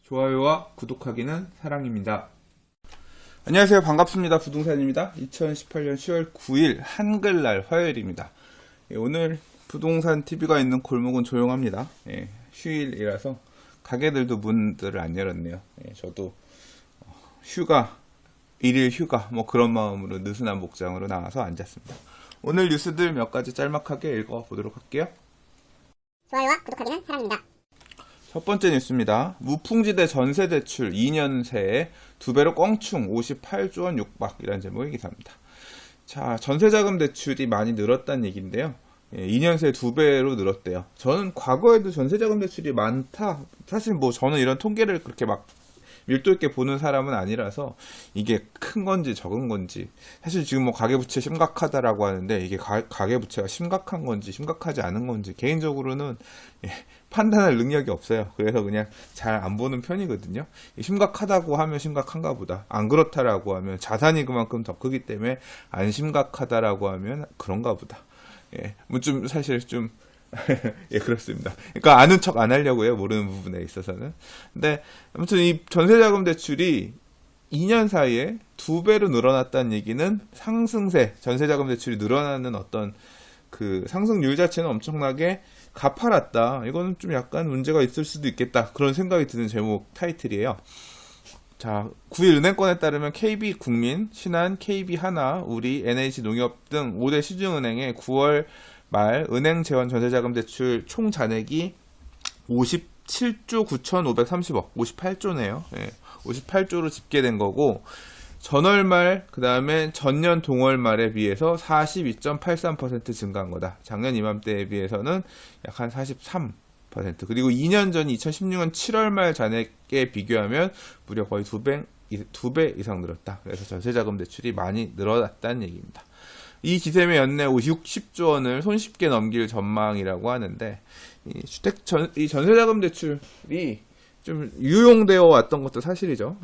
좋아요와 구독하기는 사랑입니다. 안녕하세요. 반갑습니다. 부동산입니다. 2018년 10월 9일 한글날 화요일입니다. 오늘 부동산 TV가 있는 골목은 조용합니다. 휴일이라서 가게들도 문들을 안 열었네요. 저도 휴가, 일일 휴가 그런 마음으로 느슨한 목장으로 나와서 앉았습니다. 오늘 뉴스들 몇 가지 짤막하게 읽어보도록 할게요. 좋아요와 구독하기는 사랑입니다. 첫 번째 뉴스입니다. 무풍지대 전세대출 2년 새에 2배로 껑충 58조 원 육박이라는 제목의 기사입니다. 자, 전세자금 대출이 많이 늘었다는 얘기인데요. 2년 새에 2배로 늘었대요. 저는 과거에도 전세자금 대출이 많다. 사실 저는 이런 통계를 그렇게 막 밀도 있게 보는 사람은 아니라서 이게 큰 건지 적은 건지, 사실 지금 가계부채 심각하다라고 하는데 이게 가계부채가 심각한 건지 심각하지 않은 건지 개인적으로는 판단할 능력이 없어요. 그래서 그냥 잘 안 보는 편이거든요. 심각하다고 하면 심각한가 보다, 안 그렇다라고 하면 자산이 그만큼 더 크기 때문에 안 심각하다라고 하면 그런가 보다. 사실 좀 그렇습니다. 그러니까 아는 척 안 하려고 해요, 모르는 부분에 있어서는. 근데 아무튼 이 전세자금 대출이 2년 사이에 2배로 늘어났다는 얘기는 상승세, 전세자금 대출이 늘어나는 어떤 그 상승률 자체는 엄청나게 가파랐다. 이거는 좀 약간 문제가 있을 수도 있겠다. 그런 생각이 드는 제목 타이틀이에요. 자, 9일 은행권에 따르면 KB국민, 신한, KB하나, 우리, NH농협 등 5대 시중은행의 9월 말 은행 재원 전세자금 대출 총 잔액이 57조 9,530억, 58조네요. 58조로 집계된 거고, 전월 말, 그 다음에 전년 동월 말에 비해서 42.83% 증가한 거다. 작년 이맘때에 비해서는 약 한 43%. 그리고 2년 전 2016년 7월 말 잔액에 비교하면 무려 거의 2배 이상 늘었다. 그래서 전세자금 대출이 많이 늘어났다는 얘기입니다. 이 기세에 연내 60조 원을 손쉽게 넘길 전망이라고 하는데, 이 전세자금 대출이 좀 유용되어 왔던 것도 사실이죠.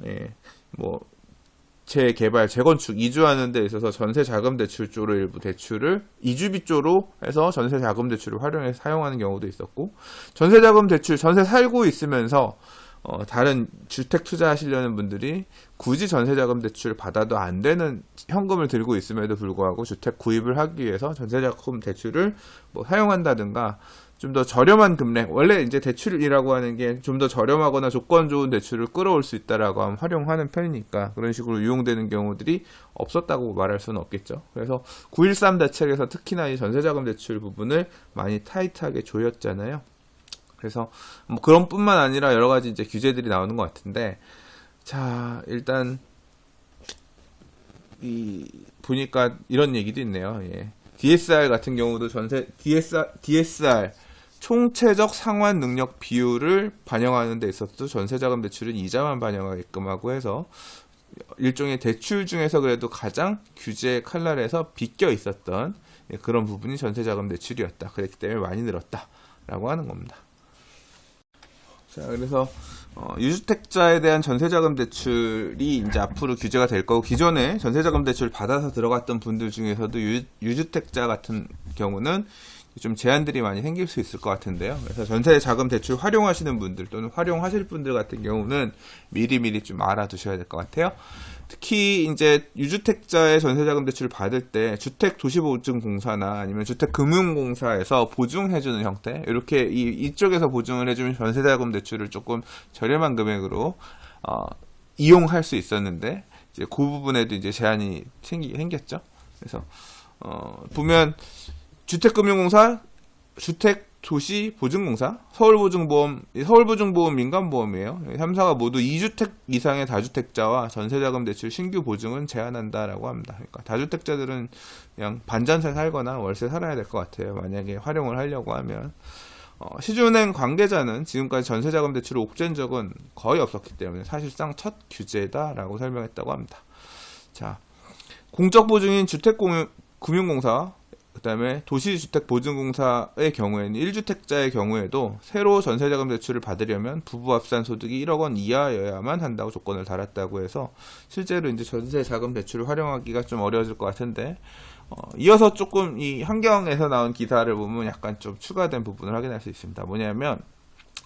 재개발, 재건축, 이주하는 데 있어서 전세자금 대출 쪽으로 일부 대출을 이주비 쪽으로 해서 전세자금 대출을 활용해서 사용하는 경우도 있었고, 전세자금 대출, 전세 살고 있으면서 다른 주택 투자하시려는 분들이 굳이 전세자금 대출 받아도 안 되는 현금을 들고 있음에도 불구하고 주택 구입을 하기 위해서 전세자금 대출을 사용한다든가, 좀 더 저렴한 금액, 원래 이제 대출이라고 하는 게 좀 더 저렴하거나 조건 좋은 대출을 끌어올 수 있다라고 하면 활용하는 편이니까 그런 식으로 이용되는 경우들이 없었다고 말할 수는 없겠죠. 그래서 9.13 대책에서 특히나 이 전세자금 대출 부분을 많이 타이트하게 조였잖아요. 그래서 그런 뿐만 아니라 여러 가지 이제 규제들이 나오는 것 같은데, 자, 일단 보니까 이런 얘기도 있네요. DSR 같은 경우도 DSR 총체적 상환 능력 비율을 반영하는 데 있어서도 전세자금 대출은 이자만 반영하게끔 하고 해서 일종의 대출 중에서 그래도 가장 규제 칼날에서 비껴 있었던 그런 부분이 전세자금 대출이었다. 그랬기 때문에 많이 늘었다라고 하는 겁니다. 자, 그래서 유주택자에 대한 전세자금 대출이 이제 앞으로 규제가 될 거고, 기존에 전세자금 대출 받아서 들어갔던 분들 중에서도 유주택자 같은 경우는 좀 제한들이 많이 생길 수 있을 것 같은데요. 그래서 전세자금 대출 활용하시는 분들 또는 활용하실 분들 같은 경우는 미리미리 좀 알아두셔야 될 것 같아요. 특히 이제 유주택자의 전세자금 대출을 받을 때 주택도시보증공사나 아니면 주택금융공사에서 보증해주는 형태, 이렇게 이쪽에서 보증을 해주면 전세자금 대출을 조금 저렴한 금액으로 이용할 수 있었는데, 이제 그 부분에도 이제 제한이 생겼죠. 그래서 보면 주택금융공사, 주택도시보증공사, 서울보증보험 민간보험이에요. 3사가 모두 2주택 이상의 다주택자와 전세자금 대출 신규 보증은 제한한다라고 합니다. 그러니까 다주택자들은 그냥 반전세 살거나 월세 살아야 될 것 같아요. 만약에 활용을 하려고 하면. 시중은행 관계자는 지금까지 전세자금 대출을 옥죄한 적은 거의 없었기 때문에 사실상 첫 규제다라고 설명했다고 합니다. 자, 공적보증인 주택금융공사, 그 다음에 도시주택보증공사의 경우에는 1주택자의 경우에도 새로 전세자금 대출을 받으려면 부부 합산 소득이 1억 원 이하여야만 한다고 조건을 달았다고 해서 실제로 이제 전세자금 대출을 활용하기가 좀 어려워질 것 같은데, 이어서 조금 이 환경에서 나온 기사를 보면 약간 좀 추가된 부분을 확인할 수 있습니다. 뭐냐면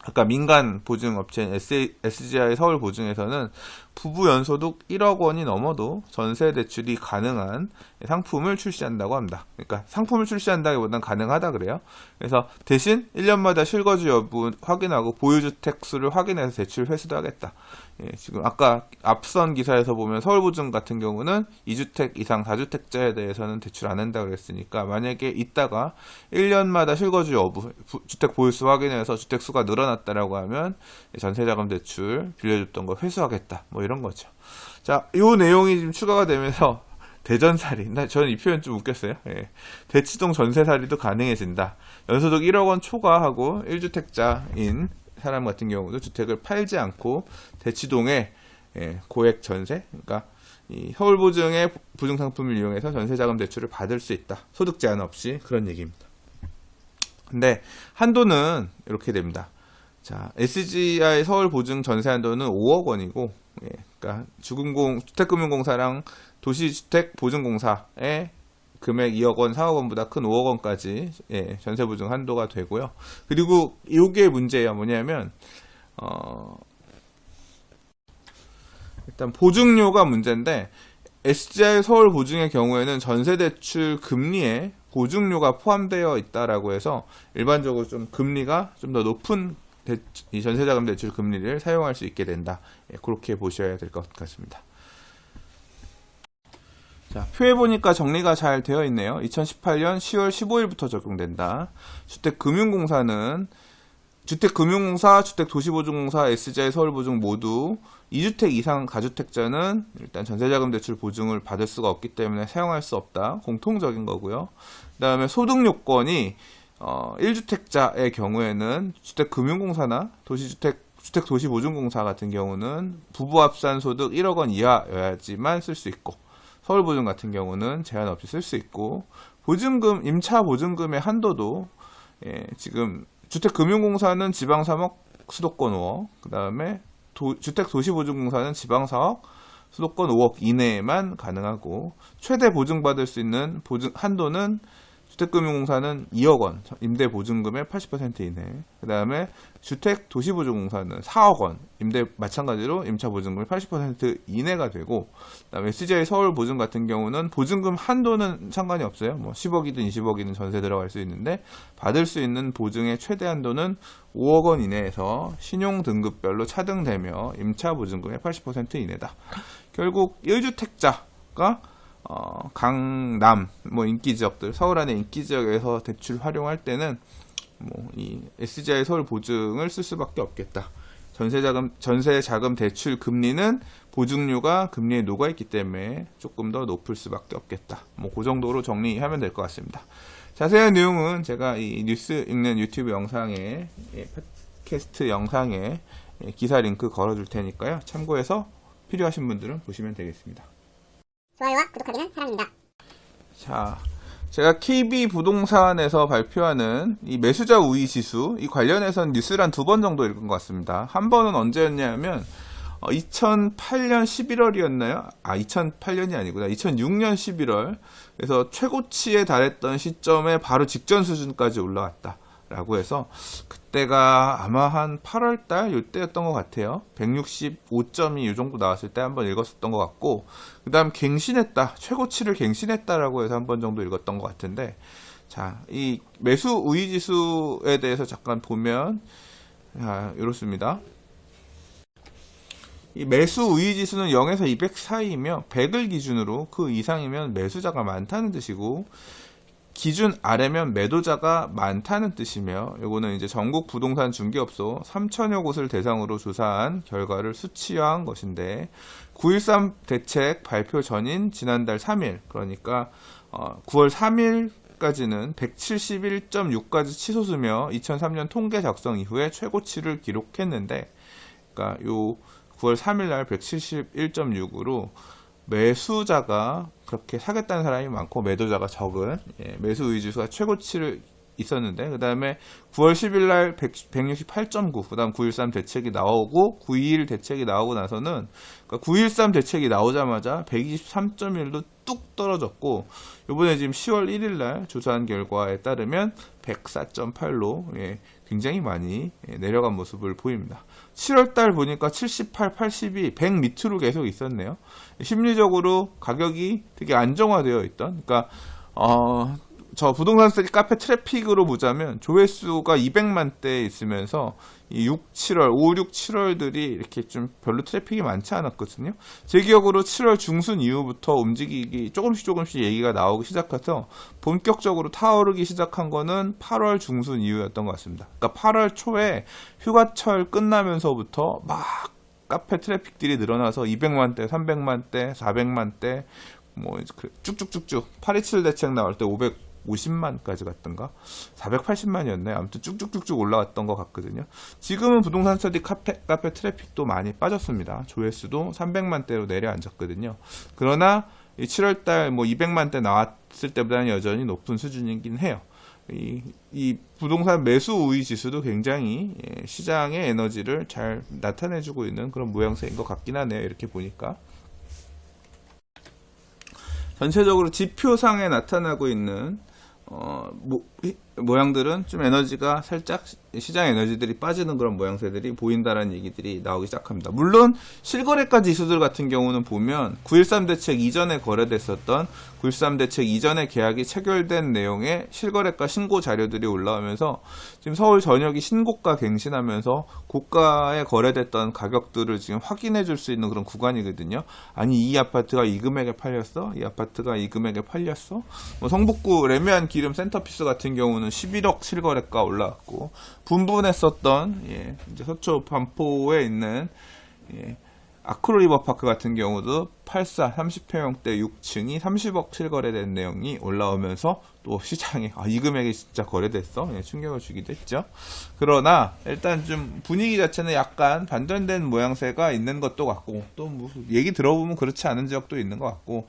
아까 민간 보증업체인 SGI 서울 보증에서는 부부 연소득 1억 원이 넘어도 전세 대출이 가능한 상품을 출시한다고 합니다. 그러니까 상품을 출시한다기보다는 가능하다 그래요. 그래서 대신 1년마다 실거주 여부 확인하고 보유주택 수를 확인해서 대출 회수도 하겠다. 예, 지금 아까 앞선 기사에서 보면 서울보증 같은 경우는 2주택 이상 4주택자에 대해서는 대출 안 한다고 그랬으니까 만약에 이따가 1년마다 실거주 여부, 주택 보유수 확인해서 주택 수가 늘어났다라고 하면 전세자금 대출 빌려줬던 거 회수하겠다. 뭐 이런 거죠. 자, 요 내용이 지금 추가가 되면서 대전살이, 저는 이 표현 좀 웃겼어요. 예. 대치동 전세살이도 가능해진다. 연소득 1억 원 초과하고 1주택자인 사람 같은 경우도 주택을 팔지 않고 대치동에 고액 전세, 그러니까 이 서울보증의 보증상품을 이용해서 전세자금 대출을 받을 수 있다. 소득 제한 없이 그런 얘기입니다. 근데 한도는 이렇게 됩니다. 자, SGI 서울보증 전세 한도는 5억 원이고, 그러니까 주택금융공사랑 도시주택보증공사의 금액 2억 원, 4억 원보다 큰 5억 원까지 전세보증 한도가 되고요. 그리고 이게 문제가 뭐냐면 일단 보증료가 문제인데 SGI 서울보증의 경우에는 전세대출 금리에 보증료가 포함되어 있다라고 해서 일반적으로 좀 금리가 좀 더 높은 이 전세자금 대출 금리를 사용할 수 있게 된다. 그렇게 보셔야 될 것 같습니다. 자, 표에 보니까 정리가 잘 되어 있네요. 2018년 10월 15일부터 적용된다. 주택금융공사, 주택도시보증공사, SGI 서울보증 모두 2주택 이상 가주택자는 일단 전세자금 대출 보증을 받을 수가 없기 때문에 사용할 수 없다. 공통적인 거고요. 그 다음에 소득 요건이 1주택자의 경우에는 주택금융공사나 주택도시보증공사 같은 경우는 부부 합산 소득 1억 원 이하여야지만 쓸 수 있고 서울보증 같은 경우는 제한 없이 쓸 수 있고 보증금, 임차 보증금의 한도도 지금 주택금융공사는 지방 3억 수도권 5억 그 다음에 주택도시보증공사는 지방 4억 수도권 5억 이내에만 가능하고 최대 보증받을 수 있는 보증 한도는 주택금융공사는 2억 원, 임대 보증금의 80% 이내. 그 다음에 주택도시보증공사는 4억 원, 마찬가지로 임차 보증금의 80% 이내가 되고, 그 다음에 SGI 서울보증 같은 경우는 보증금 한도는 상관이 없어요. 뭐 10억이든 20억이든 전세 들어갈 수 있는데, 받을 수 있는 보증의 최대 한도는 5억 원 이내에서 신용 등급별로 차등되며 임차 보증금의 80% 이내다. 결국 1주택자가 강남, 인기 지역들, 서울 안에 인기 지역에서 대출 활용할 때는 이 SGI 서울 보증을 쓸 수밖에 없겠다. 전세자금 대출 금리는 보증료가 금리에 녹아 있기 때문에 조금 더 높을 수밖에 없겠다. 그 정도로 정리하면 될 것 같습니다. 자세한 내용은 제가 이 뉴스 읽는 유튜브 영상에, 팟캐스트 영상에 기사 링크 걸어줄 테니까요. 참고해서 필요하신 분들은 보시면 되겠습니다. 좋아요와 구독하기는 사랑입니다. 자, 제가 KB 부동산에서 발표하는 이 매수자 우위 지수, 이 관련해서는 뉴스를 한 2번 정도 읽은 것 같습니다. 한 번은 언제였냐면 2008년 11월이었나요? 2008년이 아니구나. 2006년 11월. 그래서 최고치에 달했던 시점에 바로 직전 수준까지 올라왔다. 라고 해서 그때가 아마 한 8월달 요때였던 것 같아요. 165점이 이 정도 나왔을 때 한번 읽었었던 것 같고, 그 다음 갱신했다, 최고치를 갱신했다라고 해서 한 번 정도 읽었던 것 같은데, 자, 이 매수 우위 지수에 대해서 잠깐 보면 이렇습니다. 이 매수 우위 지수는 0에서 200 사이이며 100을 기준으로 그 이상이면 매수자가 많다는 뜻이고, 기준 아래면 매도자가 많다는 뜻이며, 요거는 이제 전국 부동산 중개업소 3천여 곳을 대상으로 조사한 결과를 수치화한 것인데, 9.13 대책 발표 전인 지난달 3일, 그러니까 9월 3일까지는 171.6가지 치솟으며 2003년 통계 작성 이후에 최고치를 기록했는데, 그러니까 요 9월 3일날 171.6으로 매수자가 그렇게 사겠다는 사람이 많고 매도자가 적은 매수 의지수가 최고치를 있었는데, 그 다음에 9월 10일 날 168.9, 그 다음 9.13 대책이 나오고 9.21 대책이 나오고 나서는, 그러니까 9.13 대책이 나오자마자 123.1로 뚝 떨어졌고, 요번에 지금 10월 1일 날 조사한 결과에 따르면 104.8로 굉장히 많이 내려간 모습을 보입니다. 7월달 보니까 78, 82, 100 밑으로 계속 있었네요. 심리적으로 가격이 되게 안정화되어 있던, 그러니까 저 부동산 스터디 카페 트래픽으로 보자면 조회수가 200만 대 있으면서 이 6, 7월, 5, 6, 7월들이 이렇게 좀 별로 트래픽이 많지 않았거든요. 제 기억으로 7월 중순 이후부터 움직이기 조금씩 얘기가 나오기 시작해서 본격적으로 타오르기 시작한 거는 8월 중순 이후였던 것 같습니다. 그러니까 8월 초에 휴가철 끝나면서부터 막 카페 트래픽들이 늘어나서 200만 대, 300만 대, 400만 대, 뭐 쭉쭉쭉쭉 827 대책 나올 때 550만까지 갔던가 480만이었나요? 아무튼 쭉쭉쭉쭉 올라왔던 것 같거든요. 지금은 부동산 스터디 카페 트래픽도 많이 빠졌습니다. 조회수도 300만대로 내려앉았거든요. 그러나 7월달 뭐 200만대 나왔을 때보다는 여전히 높은 수준이긴 해요. 이 부동산 매수 우위 지수도 굉장히 시장의 에너지를 잘 나타내주고 있는 그런 모양새인 것 같긴 하네요. 이렇게 보니까. 전체적으로 지표상에 나타나고 있는 모양들은 좀 에너지가 살짝 시장 에너지들이 빠지는 그런 모양새들이 보인다라는 얘기들이 나오기 시작합니다. 물론 실거래가 지수들 같은 경우는 보면 9.13 대책 이전에 거래됐었던 9.13 대책 이전에 계약이 체결된 내용의 실거래가 신고 자료들이 올라오면서 지금 서울 전역이 신고가 갱신하면서 고가에 거래됐던 가격들을 지금 확인해 줄 수 있는 그런 구간이거든요. 아니 이 아파트가 이 금액에 팔렸어? 이 아파트가 이 금액에 팔렸어? 뭐 성북구 레미안 기름 센터피스 같은 경우는 11억 실거래가 올라왔고 분분했었던 이제 서초 반포에 있는 아크로리버파크 같은 경우도 84 30평형대 6층이 30억 실거래된 내용이 올라오면서 또 시장에 이 금액이 진짜 거래됐어? 충격을 주기도 했죠. 그러나 일단 좀 분위기 자체는 약간 반전된 모양새가 있는 것도 같고 또 뭐 얘기 들어보면 그렇지 않은 지역도 있는 것 같고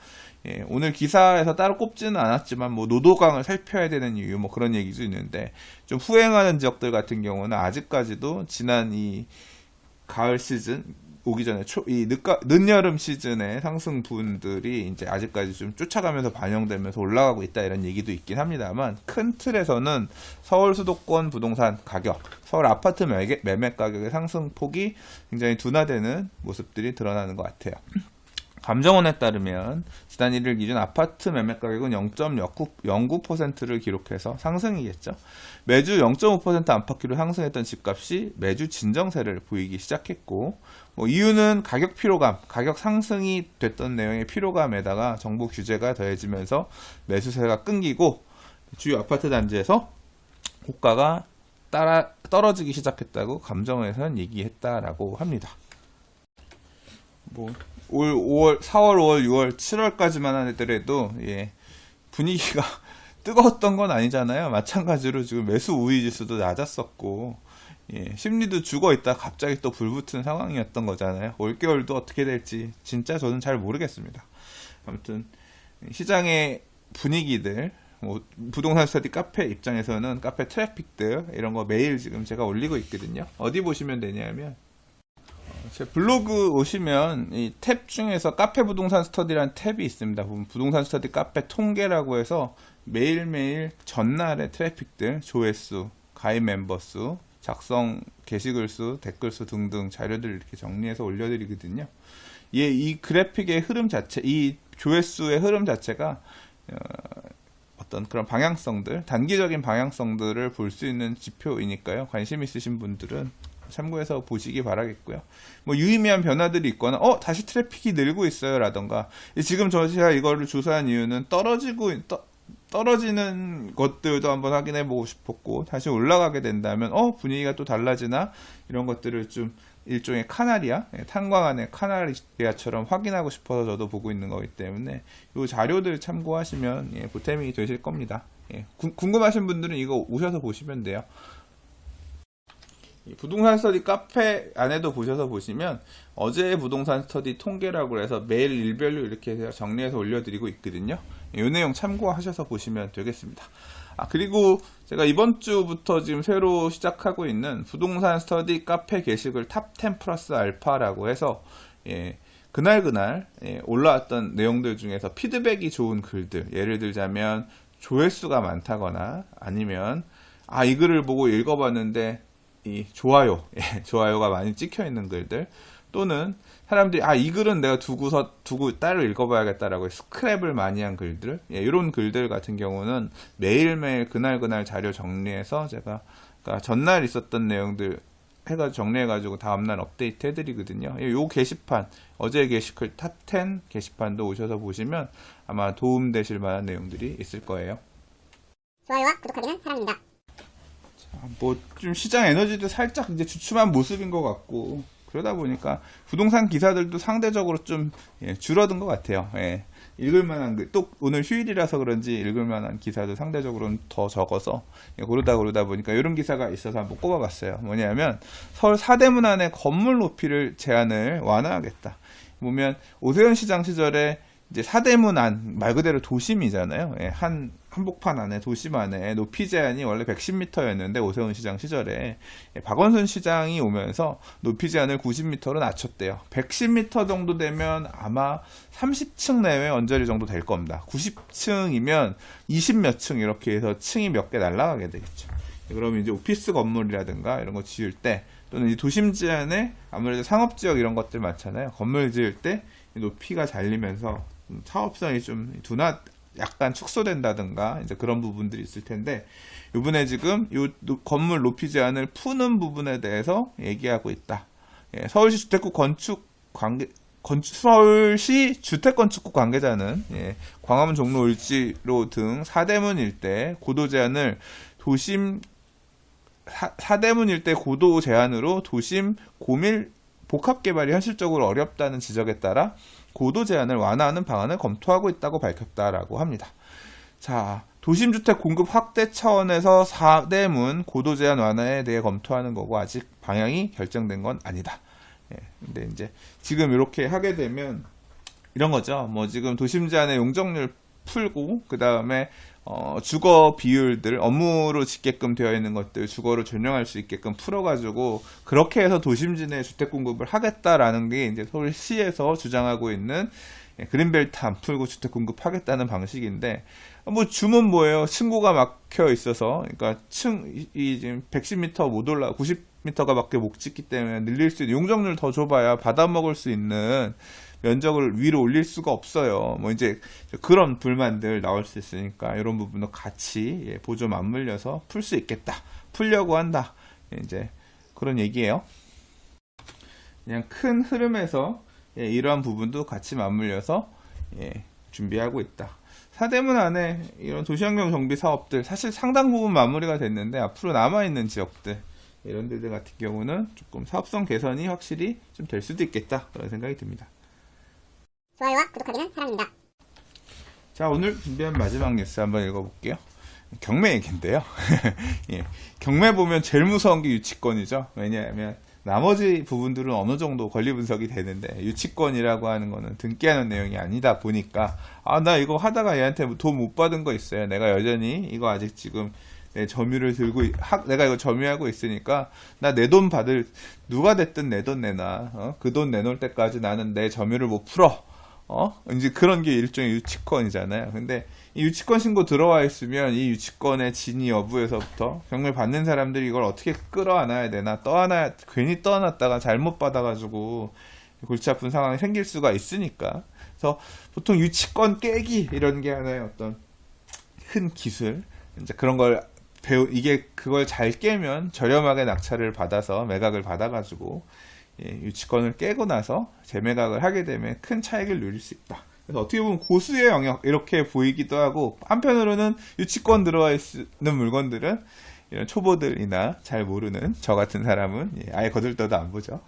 오늘 기사에서 따로 꼽지는 않았지만 뭐 노도강을 살펴야 되는 이유 뭐 그런 얘기도 있는데 좀 후행하는 지역들 같은 경우는 아직까지도 지난 이 가을 시즌 오기 전에 늦여름 시즌의 상승분들이 이제 아직까지 좀 쫓아가면서 반영되면서 올라가고 있다 이런 얘기도 있긴 합니다만 큰 틀에서는 서울 수도권 부동산 가격, 서울 아파트 매매 가격의 상승폭이 굉장히 둔화되는 모습들이 드러나는 것 같아요. 감정원에 따르면 지난 1일 기준 아파트 매매 가격은 0.09%를 기록해서 상승이겠죠. 매주 0.5% 안팎으로 상승했던 집값이 매주 진정세를 보이기 시작했고 이유는 가격 피로감, 가격 상승이 됐던 내용의 피로감에다가 정부 규제가 더해지면서 매수세가 끊기고 주요 아파트 단지에서 고가가 떨어지기 시작했다고 감정원에서는 얘기했다라고 합니다. 올 4월, 5월, 6월, 7월까지만 하더라도 분위기가 뜨거웠던 건 아니잖아요. 마찬가지로 지금 매수 우위 지수도 낮았었고 심리도 죽어 있다 갑자기 또 불붙은 상황이었던 거잖아요. 올겨울도 어떻게 될지 진짜 저는 잘 모르겠습니다. 아무튼 시장의 분위기들 부동산 스터디 카페 입장에서는 카페 트래픽들 이런 거 매일 지금 제가 올리고 있거든요. 어디 보시면 되냐면 제 블로그 오시면 이 탭 중에서 카페 부동산 스터디라는 탭이 있습니다. 부동산 스터디 카페 통계라고 해서 매일매일 전날의 트래픽들, 조회수, 가입 멤버 수, 작성 게시글 수, 댓글 수 등등 자료들을 이렇게 정리해서 올려드리거든요. 이 그래픽의 흐름 자체, 이 조회수의 흐름 자체가 어떤 그런 방향성들, 단기적인 방향성들을 볼 수 있는 지표이니까요. 관심 있으신 분들은 참고해서 보시기 바라겠고요. 유의미한 변화들이 있거나 다시 트래픽이 늘고 있어요 라던가 지금 제가 이거를 조사한 이유는 떨어지는 것들도 한번 확인해 보고 싶었고 다시 올라가게 된다면 분위기가 또 달라지나 이런 것들을 좀 일종의 카나리아, 탄광안의 카나리아처럼 확인하고 싶어서 저도 보고 있는 거기 때문에 이 자료들 참고하시면 보탬이 되실 겁니다. 궁금하신 분들은 이거 오셔서 보시면 돼요. 부동산 스터디 카페 안에도 보셔서 보시면 어제의 부동산 스터디 통계라고 해서 매일 일별로 이렇게 정리해서 올려드리고 있거든요. 이 내용 참고하셔서 보시면 되겠습니다. 그리고 제가 이번 주부터 지금 새로 시작하고 있는 부동산 스터디 카페 게시글 탑 10 플러스 알파라고 해서 그날 올라왔던 내용들 중에서 피드백이 좋은 글들, 예를 들자면 조회수가 많다거나 아니면 이 글을 보고 읽어봤는데 이 좋아요, 좋아요가 많이 찍혀 있는 글들, 또는 사람들이 이 글은 내가 두고 따로 읽어봐야겠다라고 스크랩을 많이 한 글들, 이런 글들 같은 경우는 매일매일 그날 자료 정리해서 제가 그러니까 전날 있었던 내용들 해가지고 정리해가지고 다음날 업데이트 해드리거든요. 요 게시판, 어제 게시글 탑10 게시판도 오셔서 보시면 아마 도움되실 만한 내용들이 있을 거예요. 좋아요와 구독하기는 사랑입니다. 뭐 좀 시장 에너지도 살짝 이제 주춤한 모습인 것 같고, 그러다 보니까 부동산 기사들도 상대적으로 좀 줄어든 것 같아요. 읽을만한 글, 또 오늘 휴일이라서 그런지 읽을만한 기사도 상대적으로는 더 적어서 그러다 보니까 이런 기사가 있어서 한번 꼽아봤어요. 뭐냐면 서울 사대문 안에 건물 높이를 제한을 완화하겠다. 보면 오세훈 시장 시절에 이제 사대문 안 말 그대로 도심이잖아요. 한복판 안에 도심 안에 높이 제한이 원래 110m였는데 오세훈 시장 시절에 박원순 시장이 오면서 높이 제한을 90m로 낮췄대요. 110m 정도 되면 아마 30층 내외 언저리 정도 될 겁니다. 90층이면 20몇 층 이렇게 해서 층이 몇 개 날아가게 되겠죠. 그러면 이제 오피스 건물이라든가 이런 거 지을 때, 또는 이 도심 제한에 아무래도 상업지역 이런 것들 많잖아요. 건물 지을 때 높이가 잘리면서 사업성이 좀 약간 축소된다든가 이제 그런 부분들이 있을 텐데, 이번에 지금 이 건물 높이 제한을 푸는 부분에 대해서 얘기하고 있다. 서울시 주택구 서울시 주택건축국 관계자는 광화문 종로 을지로 등 사대문 일대 고도 제한을 사대문 일대 고도 제한으로 도심 고밀 복합 개발이 현실적으로 어렵다는 지적에 따라 고도 제한을 완화하는 방안을 검토하고 있다고 밝혔다라고 합니다. 자, 도심주택 공급 확대 차원에서 사대문 고도 제한 완화에 대해 검토하는 거고, 아직 방향이 결정된 건 아니다. 근데 이제 지금 이렇게 하게 되면 이런 거죠. 뭐 지금 도심 제한의 용적률 풀고, 그 다음에 주거 비율들, 업무로 짓게끔 되어 있는 것들 주거로 전용할 수 있게끔 풀어가지고 그렇게 해서 도심지내 주택 공급을 하겠다라는 게 이제 서울시에서 주장하고 있는 그린벨트 안 풀고 주택 공급하겠다는 방식인데, 뭐 주문 뭐예요? 층고가 막혀 있어서, 그러니까 이 지금 110m 못 올라 90m가 밖에 못 짓기 때문에 늘릴 수 있는 용적률 더 줘봐야 받아먹을 수 있는 면적을 위로 올릴 수가 없어요. 뭐 이제 그런 불만들 나올 수 있으니까 이런 부분도 같이 보조 맞물려서 풀 수 있겠다. 풀려고 한다. 이제 그런 얘기예요. 그냥 큰 흐름에서 이러한 부분도 같이 맞물려서 준비하고 있다. 사대문 안에 이런 도시환경 정비 사업들 사실 상당 부분 마무리가 됐는데, 앞으로 남아있는 지역들, 이런 데들 같은 경우는 조금 사업성 개선이 확실히 좀 될 수도 있겠다, 그런 생각이 듭니다. 좋아요와 구독하기는 사랑입니다. 자, 오늘 준비한 마지막 뉴스 한번 읽어볼게요. 경매 얘기인데요. 경매 보면 제일 무서운 게 유치권이죠. 왜냐하면 나머지 부분들은 어느 정도 권리 분석이 되는데, 유치권이라고 하는 거는 등기하는 내용이 아니다 보니까, 나 이거 하다가 얘한테 돈 못 받은 거 있어요. 내가 여전히 이거 아직 지금 내 점유를 내가 이거 점유하고 있으니까 나 내 돈 누가 됐든 내 돈 내놔. 그 돈 내놓을 때까지 나는 내 점유를 못 풀어. 이제 그런 게 일종의 유치권이잖아요. 근데 이 유치권 신고 들어와 있으면 이 유치권의 진위 여부에서부터 경매 받는 사람들이 이걸 어떻게 끌어안아야 되나, 괜히 떠안았다가 잘못 받아가지고 골치 아픈 상황이 생길 수가 있으니까. 그래서 보통 유치권 깨기 이런 게 하나의 어떤 큰 기술, 이제 그런 걸 그걸 잘 깨면 저렴하게 낙찰을 받아서 매각을 받아가지고 유치권을 깨고 나서 재매각을 하게 되면 큰 차익을 누릴 수 있다. 그래서 어떻게 보면 고수의 영역 이렇게 보이기도 하고, 한편으로는 유치권 들어와 있는 물건들은 이런 초보들이나 잘 모르는 저 같은 사람은 아예 거들떠도 안 보죠.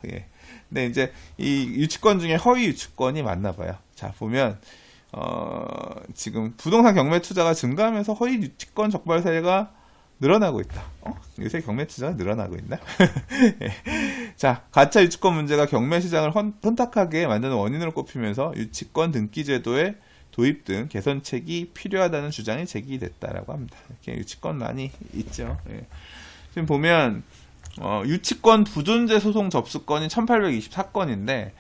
근데 이제 이 유치권 중에 허위 유치권이 많나 봐요. 자, 보면 지금 부동산 경매 투자가 증가하면서 허위 유치권 적발 사례가 늘어나고 있다. 요새 경매 투자가 늘어나고 있나? 자, 가짜 유치권 문제가 경매 시장을 혼탁하게 만드는 원인으로 꼽히면서 유치권 등기 제도의 도입 등 개선책이 필요하다는 주장이 제기됐다라고 합니다. 이렇게 유치권 많이 있죠. 지금 보면 유치권 부존재 소송 접수건이 1824건인데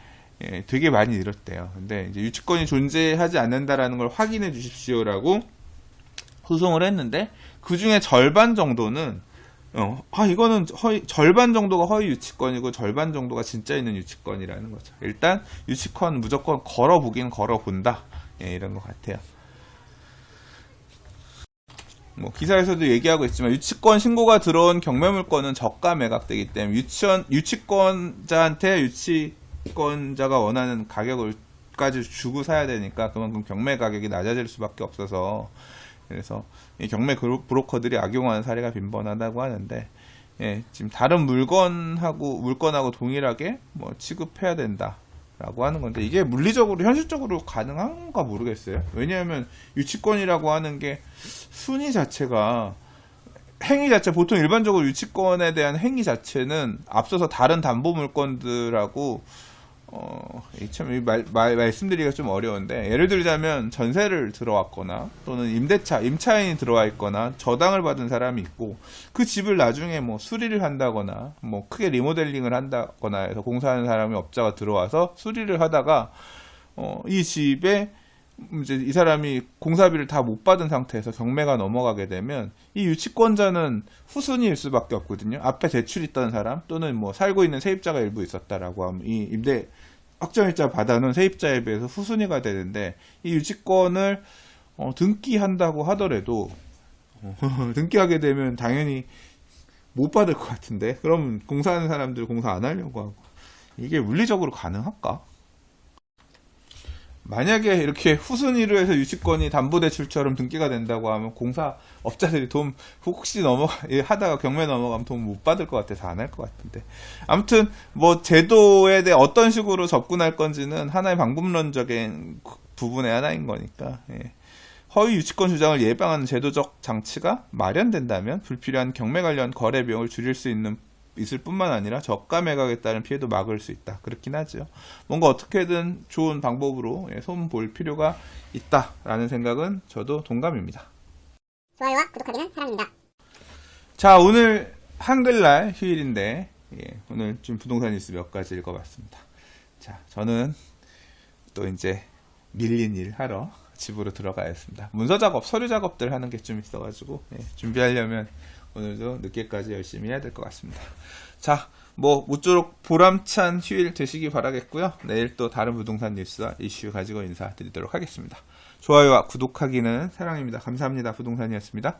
되게 많이 늘었대요. 근데 이제 유치권이 존재하지 않는다라는 걸 확인해 주십시오라고 소송을 했는데, 그 중에 절반 정도는 이거는 절반 정도가 허위 유치권이고 절반 정도가 진짜 있는 유치권이라는 거죠. 일단 유치권 무조건 걸어보긴 걸어본다. 예, 이런 것 같아요. 뭐 기사에서도 얘기하고 있지만 유치권 신고가 들어온 경매물건은 저가 매각되기 때문에 유치권자한테 유치권자가 원하는 가격을까지 주고 사야 되니까 그만큼 경매 가격이 낮아질 수밖에 없어서, 그래서 이 경매 브로커들이 악용하는 사례가 빈번하다고 하는데, 예, 지금 다른 물건하고 동일하게 뭐 취급해야 된다라고 하는 건데, 이게 물리적으로 현실적으로 가능한가 모르겠어요. 왜냐하면 유치권이라고 하는 게 순위 자체가, 행위 자체, 보통 일반적으로 유치권에 대한 행위 자체는 앞서서 다른 담보 물건들하고 참 말씀드리기가 좀 어려운데, 예를 들자면 전세를 들어왔거나 또는 임차인이 들어와 있거나 저당을 받은 사람이 있고, 그 집을 나중에 뭐 수리를 한다거나 뭐 크게 리모델링을 한다거나 해서 공사하는 사람이 업자가 들어와서 수리를 하다가 이 집에 이제 이 사람이 공사비를 다 못 받은 상태에서 경매가 넘어가게 되면 이 유치권자는 후순위일 수밖에 없거든요. 앞에 대출 있던 사람 또는 뭐 살고 있는 세입자가 일부 있었다라고 하면 이 확정일자 받아놓은 세입자에 비해서 후순위가 되는데, 이 유치권을 등기한다고 하더라도 등기하게 되면 당연히 못 받을 것 같은데, 그럼 공사하는 사람들 공사 안 하려고 하고, 이게 물리적으로 가능할까? 만약에 이렇게 후순위로 해서 유치권이 담보대출처럼 등기가 된다고 하면 공사업자들이 돈 혹시 하다가 경매 넘어가면 돈 못 받을 것 같아서 안 할 것 같은데, 아무튼 뭐 제도에 대해 어떤 식으로 접근할 건지는 하나의 방법론적인 부분의 하나인 거니까, 예. 허위 유치권 주장을 예방하는 제도적 장치가 마련된다면 불필요한 경매 관련 거래 비용을 줄일 수 있을 뿐만 아니라 저가 매각에 따른 피해도 막을 수 있다. 그렇긴 하죠. 뭔가 어떻게든 좋은 방법으로 손볼 필요가 있다라는 생각은 저도 동감입니다. 좋아요와 구독하기는 사랑입니다. 자, 오늘 한글날 휴일인데, 오늘 좀 부동산 뉴스 몇 가지 읽어봤습니다. 자, 저는 또 이제 밀린 일 하러 집으로 들어가야겠습니다. 문서 작업, 서류 작업들 하는 게 좀 있어가지고 준비하려면 오늘도 늦게까지 열심히 해야 될 것 같습니다. 자, 뭐 모쪼록 보람찬 휴일 되시기 바라겠고요. 내일 또 다른 부동산 뉴스와 이슈 가지고 인사드리도록 하겠습니다. 좋아요와 구독하기는 사랑입니다. 감사합니다. 부동산이었습니다.